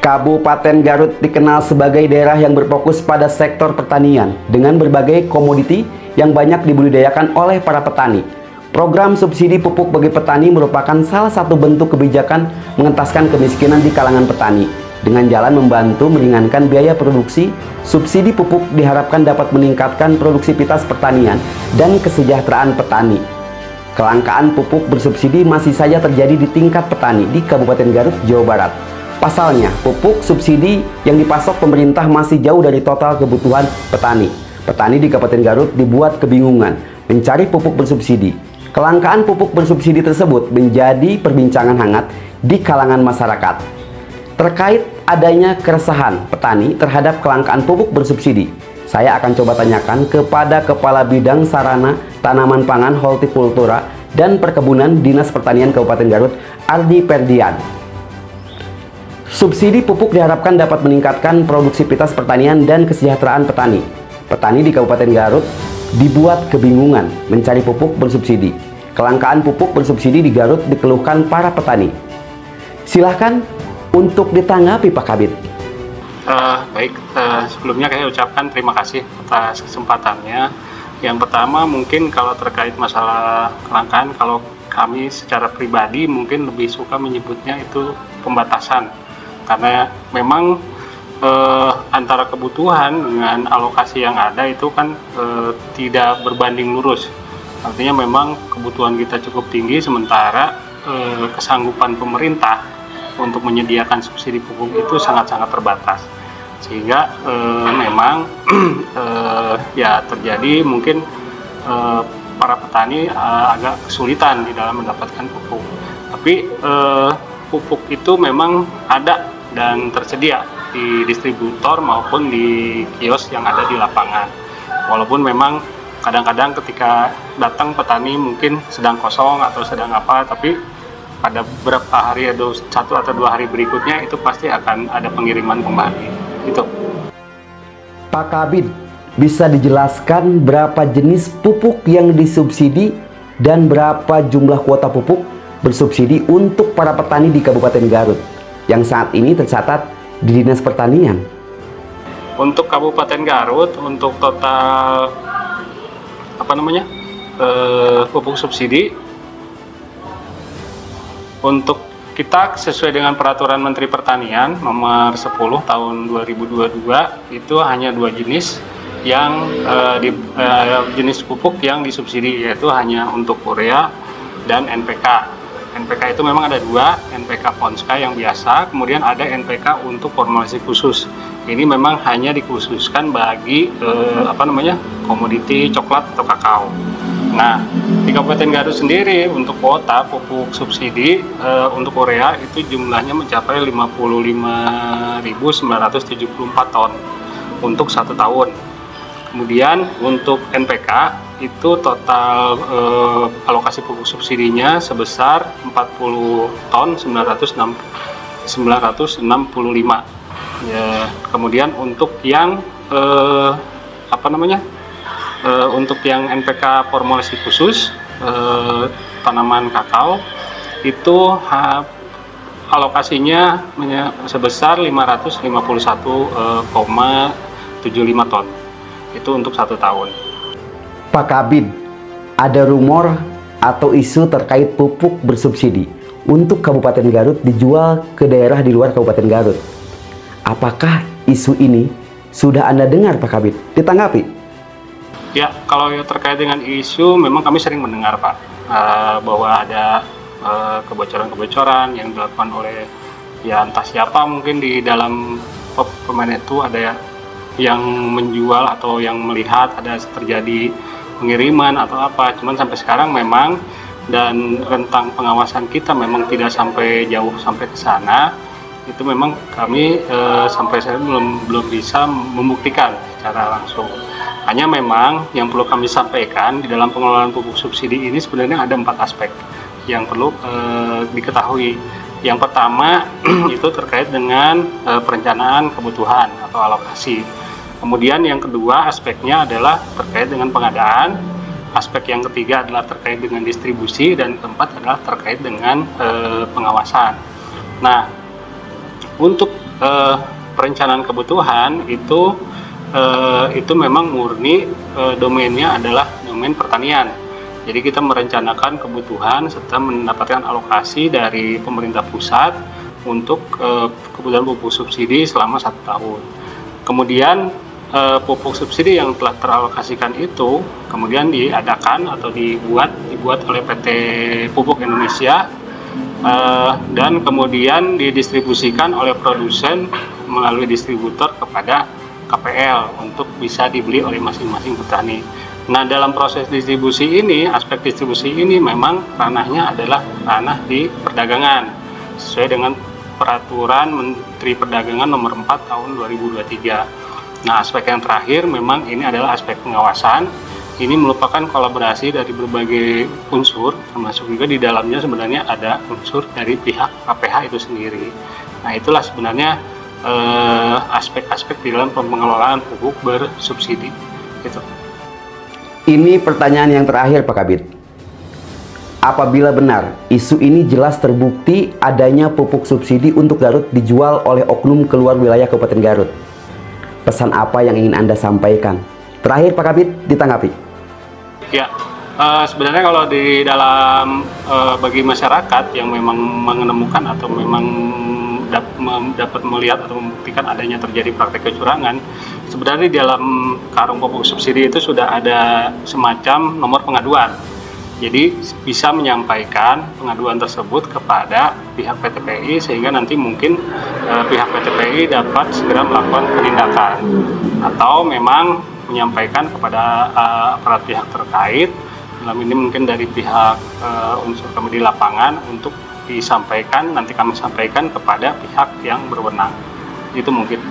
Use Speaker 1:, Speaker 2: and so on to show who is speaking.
Speaker 1: Kabupaten Garut dikenal sebagai daerah yang berfokus pada sektor pertanian dengan berbagai komoditi yang banyak dibudidayakan oleh para petani. Program subsidi pupuk bagi petani merupakan salah satu bentuk kebijakan mengentaskan kemiskinan di kalangan petani. Dengan jalan membantu meringankan biaya produksi, subsidi pupuk diharapkan dapat meningkatkan produksivitas pertanian dan kesejahteraan petani. Kelangkaan pupuk bersubsidi masih saja terjadi di tingkat petani di Kabupaten Garut, Jawa Barat. Pasalnya, pupuk subsidi yang dipasok pemerintah masih jauh dari total kebutuhan petani. Petani di Kabupaten Garut dibuat kebingungan mencari pupuk bersubsidi. Kelangkaan pupuk bersubsidi tersebut menjadi perbincangan hangat di kalangan masyarakat. Terkait adanya keresahan petani terhadap kelangkaan pupuk bersubsidi, saya akan coba tanyakan kepada Kepala Bidang Sarana Tanaman Pangan Hortikultura dan Perkebunan Dinas Pertanian Kabupaten Garut, Ardi Perdian. Subsidi pupuk diharapkan dapat meningkatkan produksivitas pertanian dan kesejahteraan petani. Petani di Kabupaten Garut dibuat kebingungan mencari pupuk bersubsidi. Kelangkaan pupuk bersubsidi di Garut dikeluhkan para petani. Silahkan untuk ditanggapi Pak Kabid.
Speaker 2: Sebelumnya saya ucapkan terima kasih atas kesempatannya. Yang pertama mungkin kalau terkait masalah kelangkaan, kalau kami secara pribadi mungkin lebih suka menyebutnya itu pembatasan. Karena memang antara kebutuhan dengan alokasi yang ada itu kan tidak berbanding lurus. Artinya memang kebutuhan kita cukup tinggi, sementara kesanggupan pemerintah untuk menyediakan subsidi pupuk itu sangat-sangat terbatas. Sehingga memang ya terjadi mungkin para petani agak kesulitan di dalam mendapatkan pupuk. Tapi pupuk itu memang ada dan tersedia di distributor maupun di kios yang ada di lapangan. Walaupun memang kadang-kadang ketika datang petani mungkin sedang kosong atau sedang apa, tapi pada beberapa hari atau 1 atau 2 hari berikutnya itu pasti akan ada pengiriman kembali. Itu.
Speaker 1: Pak Kabid, bisa dijelaskan berapa jenis pupuk yang disubsidi dan berapa jumlah kuota pupuk bersubsidi untuk para petani di Kabupaten Garut yang saat ini tercatat di Dinas Pertanian?
Speaker 2: Untuk Kabupaten Garut, untuk total pupuk subsidi, untuk kita sesuai dengan Peraturan Menteri Pertanian Nomor 10 Tahun 2022 itu hanya 2 jenis yang jenis pupuk yang disubsidi, yaitu hanya untuk urea dan NPK. NPK itu memang ada 2, NPK Ponska yang biasa, kemudian ada NPK untuk formulasi khusus. Ini memang hanya dikhususkan bagi komoditi coklat atau kakao. Nah, di Kabupaten Garut sendiri untuk kuota pupuk subsidi untuk urea itu jumlahnya mencapai 55.974 ton untuk 1 tahun. Kemudian untuk NPK itu total alokasi pupuk subsidinya sebesar 40 ton 965. Ya, kemudian untuk yang untuk yang NPK formulasi khusus tanaman kakao itu alokasinya sebesar 551,75 ton. Itu untuk 1 tahun.
Speaker 1: Pak Kabid, ada rumor atau isu terkait pupuk bersubsidi untuk Kabupaten Garut dijual ke daerah di luar Kabupaten Garut. Apakah isu ini sudah Anda dengar Pak Kabid? Ditanggapi.
Speaker 2: Ya, kalau terkait dengan isu, memang kami sering mendengar Pak, bahwa ada kebocoran-kebocoran yang dilakukan oleh ya entah siapa, mungkin di dalam pemain itu ada yang menjual atau yang melihat ada terjadi pengiriman atau apa. Cuman sampai sekarang memang, dan rentang pengawasan kita memang tidak sampai jauh sampai ke sana. Itu memang kami sampai saya belum bisa membuktikan secara langsung. Hanya memang yang perlu kami sampaikan di dalam pengelolaan pupuk subsidi ini sebenarnya ada 4 aspek yang perlu diketahui. Yang pertama itu terkait dengan perencanaan kebutuhan atau alokasi. Kemudian yang kedua aspeknya adalah terkait dengan pengadaan. Aspek yang ketiga adalah terkait dengan distribusi, dan keempat adalah terkait dengan pengawasan. Nah, untuk perencanaan kebutuhan itu memang murni domainnya adalah domain pertanian. Jadi kita merencanakan kebutuhan serta mendapatkan alokasi dari pemerintah pusat untuk kebutuhan pupuk subsidi selama 1 tahun. Kemudian pupuk subsidi yang telah teralokasikan itu kemudian diadakan atau dibuat oleh PT Pupuk Indonesia dan kemudian didistribusikan oleh produsen melalui distributor kepada KPL untuk bisa dibeli oleh masing-masing petani. Nah, dalam proses distribusi ini, aspek distribusi ini memang ranahnya adalah ranah di perdagangan sesuai dengan Peraturan Menteri Perdagangan Nomor 4 Tahun 2023. Nah, aspek yang terakhir memang ini adalah aspek pengawasan. Ini merupakan kolaborasi dari berbagai unsur, termasuk juga di dalamnya sebenarnya ada unsur dari pihak KPH itu sendiri. Nah, itulah sebenarnya aspek-aspek di dalam pengelolaan pupuk bersubsidi. Gitu.
Speaker 1: Ini pertanyaan yang terakhir, Pak Kabid. Apabila benar, isu ini jelas terbukti adanya pupuk subsidi untuk Garut dijual oleh oknum keluar wilayah Kabupaten Garut. Pesan apa yang ingin Anda sampaikan? Terakhir, Pak Kabid, ditanggapi.
Speaker 2: Ya, sebenarnya kalau di dalam bagi masyarakat yang memang menemukan atau memang dapat melihat atau membuktikan adanya terjadi praktek kecurangan, sebenarnya di dalam karung pupuk subsidi itu sudah ada semacam nomor pengaduan. Jadi bisa menyampaikan pengaduan tersebut kepada pihak PTPI sehingga nanti mungkin pihak PTPI dapat segera melakukan penindakan atau memang menyampaikan kepada aparat pihak terkait, dalam ini mungkin dari pihak unsur kami di lapangan untuk disampaikan, nanti kami sampaikan kepada pihak yang berwenang. Itu mungkin.